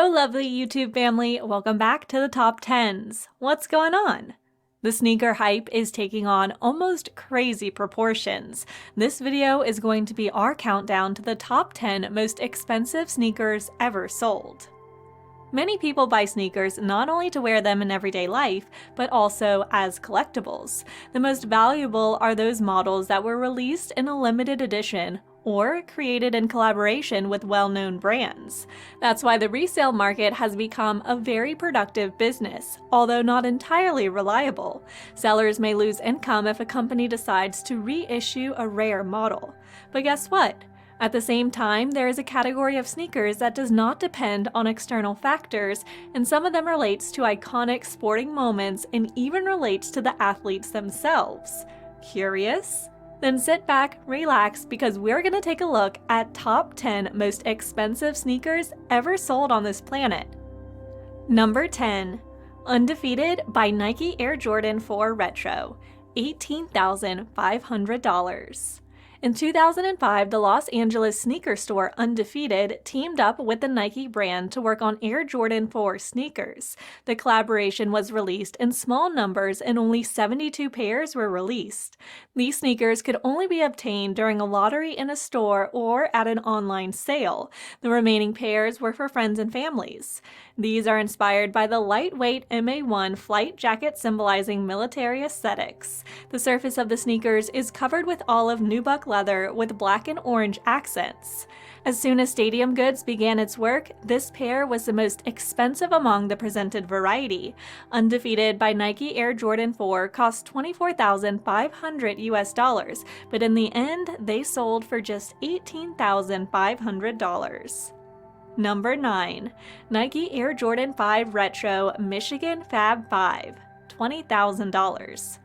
Hello, lovely YouTube family. Welcome back to the top 10s. What's going on? The sneaker hype is taking on almost crazy proportions. This video is going to be our countdown to the top 10 most expensive sneakers ever sold. Many people buy sneakers not only to wear them in everyday life, but also as collectibles. The most valuable are those models that were released in a limited edition or created in collaboration with well-known brands. That's why the resale market has become a very productive business, although not entirely reliable. Sellers may lose income if a company decides to reissue a rare model. But guess what? At the same time, there is a category of sneakers that does not depend on external factors, and some of them relates to iconic sporting moments and even relates to the athletes themselves. Curious? Then sit back, relax, because we're going to take a look at top 10 most expensive sneakers ever sold on this planet. Number 10. Undefeated by Nike Air Jordan 4 Retro, $18,500. In 2005, the Los Angeles sneaker store Undefeated teamed up with the Nike brand to work on Air Jordan 4 sneakers. The collaboration was released in small numbers and only 72 pairs were released. These sneakers could only be obtained during a lottery in a store or at an online sale. The remaining pairs were for friends and families. These are inspired by the lightweight MA1 flight jacket symbolizing military aesthetics. The surface of the sneakers is covered with olive nubuck leather with black and orange accents. As soon as Stadium Goods began its work, this pair was the most expensive among the presented variety. Undefeated by Nike Air Jordan 4 cost $24,500 but in the end, they sold for just $18,500. Number 9. Nike Air Jordan 5 Retro Michigan Fab 5, $20,000.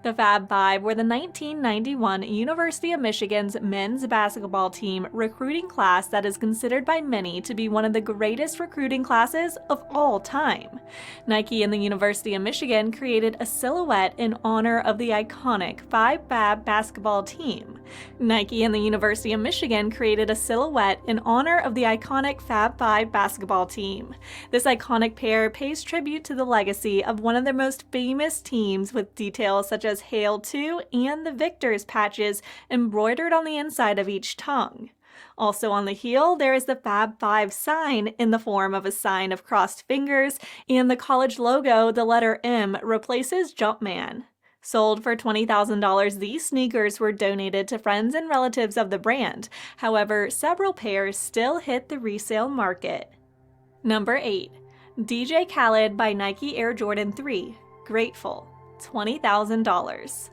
The Fab Five were the 1991 University of Michigan's men's basketball team recruiting class that is considered by many to be one of the greatest recruiting classes of all time. Nike and the University of Michigan created a silhouette in honor of the iconic Five Fab basketball team. Nike and the University of Michigan created a silhouette in honor of the iconic Fab Five basketball team. This iconic pair pays tribute to the legacy of one of their most famous teams with details such as Hail to and the Victors patches embroidered on the inside of each tongue. Also on the heel, there is the Fab Five sign in the form of a sign of crossed fingers, and the college logo, the letter M, replaces Jumpman. Sold for $20,000, these sneakers were donated to friends and relatives of the brand. However, several pairs still hit the resale market. Number 8. DJ Khaled by Nike Air Jordan 3, Grateful, $20,000.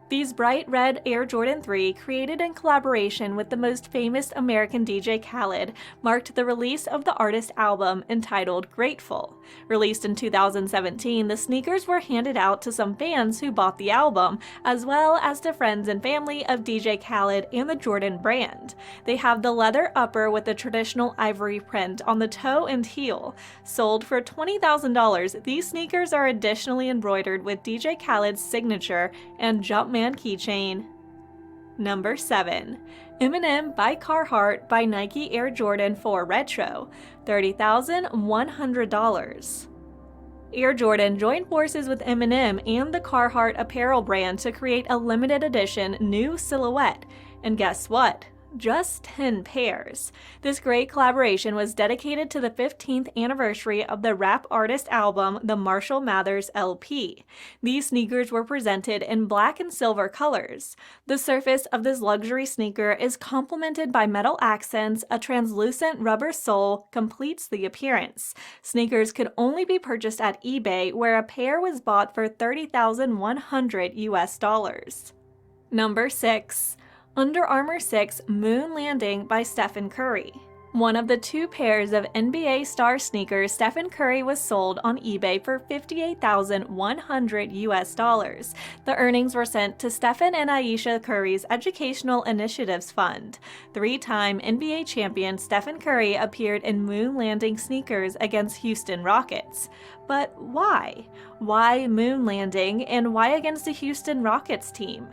These bright red Air Jordan 3, created in collaboration with the most famous American DJ Khaled, marked the release of the artist's album entitled Grateful. Released in 2017, the sneakers were handed out to some fans who bought the album, as well as to friends and family of DJ Khaled and the Jordan brand. They have the leather upper with the traditional ivory print on the toe and heel. Sold for $20,000, these sneakers are additionally embroidered with DJ Khaled's signature and Jumpman keychain. Number 7. Eminem by Carhartt by Nike Air Jordan 4 Retro, $30,100. Air Jordan joined forces with Eminem and the Carhartt apparel brand to create a limited edition new silhouette, and guess what? Just 10 pairs. This great collaboration was dedicated to the 15th anniversary of the rap artist album The Marshall Mathers LP. These sneakers were presented in black and silver colors. The surface of this luxury sneaker is complemented by metal accents. A translucent rubber sole completes the appearance. Sneakers could only be purchased at eBay, where a pair was bought for $30,100. Number 6. Under Armour 6 Moon Landing by Stephen Curry. One of the two pairs of NBA star sneakers, Stephen Curry, was sold on eBay for $58,100. The earnings were sent to Stephen and Aisha Curry's Educational Initiatives Fund. Three-time NBA champion Stephen Curry appeared in Moon Landing sneakers against Houston Rockets. But why? why moon landing, and why against the Houston Rockets team.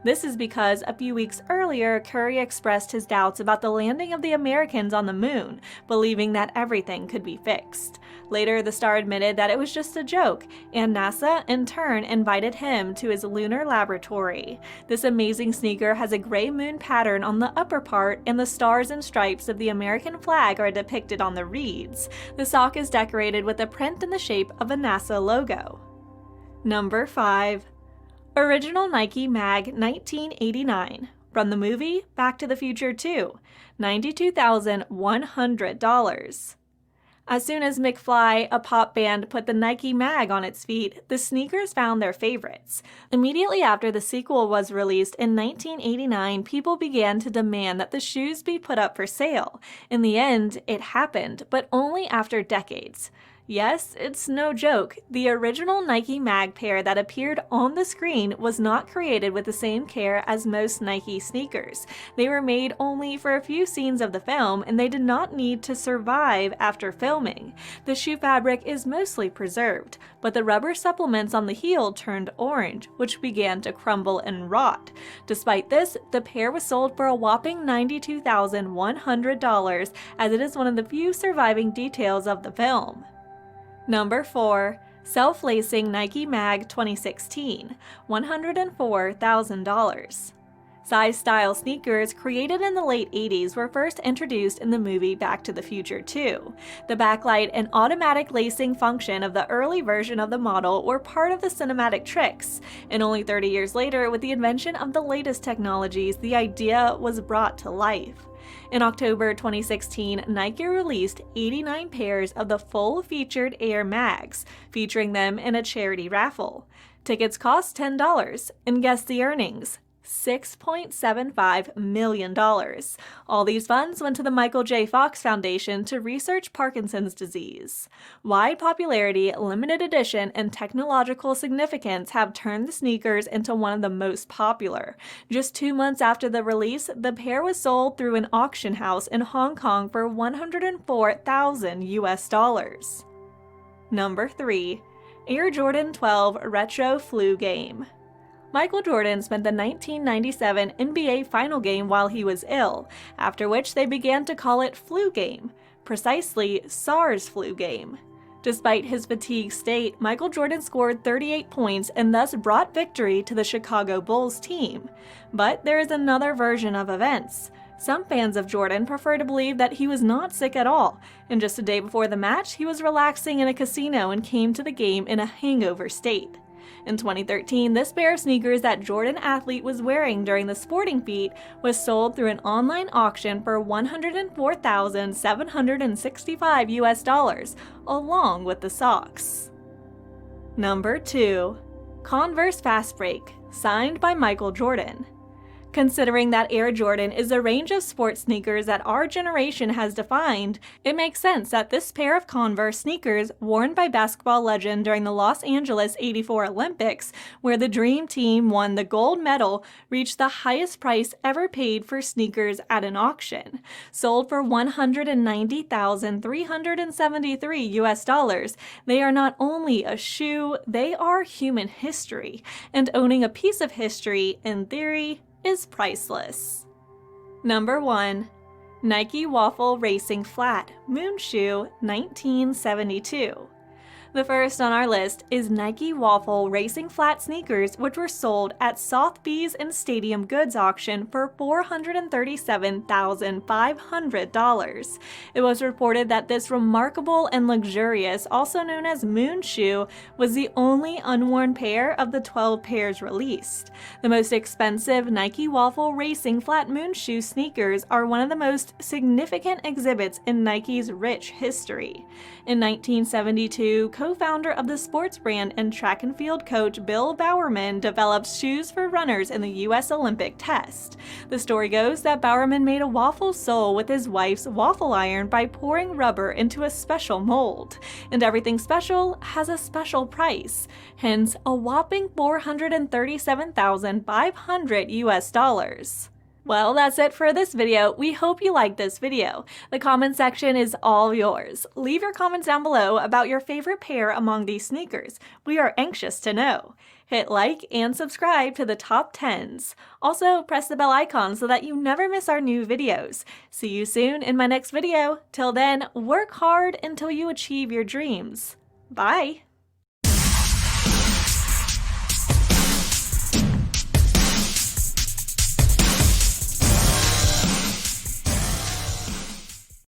This is because a few weeks earlier, Curry expressed his doubts about the landing of the Americans on the moon, believing that everything could be fixed. Later, the star admitted that it was just a joke, and NASA, in turn, invited him to his lunar laboratory. This amazing sneaker has a gray moon pattern on the upper part, and the stars and stripes of the American flag are depicted on the reeds. The sock is decorated with a print in the shape of a NASA logo. Number 5. Original Nike Mag 1989. From the movie Back to the Future 2, $92,100. As soon as McFly, a pop band, put the Nike Mag on its feet, the sneakers found their favorites. Immediately after the sequel was released in 1989, people began to demand that the shoes be put up for sale. In the end, it happened, but only after decades. Yes, it's no joke. The original Nike Mag pair that appeared on the screen was not created with the same care as most Nike sneakers. They were made only for a few scenes of the film, and they did not need to survive after filming. The shoe fabric is mostly preserved, but the rubber supplements on the heel turned orange, which began to crumble and rot. Despite this, the pair was sold for a whopping $92,100, as it is one of the few surviving details of the film. Number 4. Self-lacing Nike Mag 2016, $104,000. Size-style sneakers created in the late 80s were first introduced in the movie Back to the Future 2. The backlight and automatic lacing function of the early version of the model were part of the cinematic tricks, and only 30 years later, with the invention of the latest technologies, the idea was brought to life. In October 2016, Nike released 89 pairs of the full-featured Air Mags, featuring them in a charity raffle. Tickets cost $10, and guess the earnings: $6.75 million. All these funds went to the Michael J. Fox Foundation to research Parkinson's disease. Wide popularity, limited edition, and technological significance have turned the sneakers into one of the most popular. Just 2 months after the release, the pair was sold through an auction house in Hong Kong for $104,000. Number 3. Air Jordan 12 Retro Flu Game. Michael Jordan spent the 1997 NBA Final Game while he was ill, after which they began to call it Flu Game, precisely SARS Flu Game. Despite his fatigued state, Michael Jordan scored 38 points and thus brought victory to the Chicago Bulls team. But there is another version of events. Some fans of Jordan prefer to believe that he was not sick at all, and just a day before the match, he was relaxing in a casino and came to the game in a hangover state. In 2013, this pair of sneakers that Jordan athlete was wearing during the sporting feat was sold through an online auction for $104,765 along with the socks. Number 2. Converse Fastbreak, signed by Michael Jordan. Considering that Air Jordan is a range of sports sneakers that our generation has defined, it makes sense that this pair of Converse sneakers, worn by basketball legend during the Los Angeles '84 Olympics, where the Dream Team won the gold medal, reached the highest price ever paid for sneakers at an auction. Sold for $190,373, they are not only a shoe, they are human history, and owning a piece of history, in theory, is priceless. Number 1. Nike Waffle Racing Flat Moon Shoe 1972. The first on our list is Nike Waffle Racing Flat sneakers, which were sold at Sotheby's and Stadium Goods auction for $437,500. It was reported that this remarkable and luxurious, also known as moon shoe, was the only unworn pair of the 12 pairs released. The most expensive Nike Waffle Racing Flat moon shoe sneakers are one of the most significant exhibits in Nike's rich history. In 1972, co-founder of the sports brand and track and field coach Bill Bowerman developed shoes for runners in the U.S. Olympic test. The story goes that Bowerman made a waffle sole with his wife's waffle iron by pouring rubber into a special mold. And everything special has a special price, hence a whopping $437,500 US. Well, that's it for this video. We hope you liked this video. The comment section is all yours. Leave your comments down below about your favorite pair among these sneakers. We are anxious to know. Hit like and subscribe to the top 10s. Also, press the bell icon so that you never miss our new videos. See you soon in my next video. Till then, work hard until you achieve your dreams. Bye!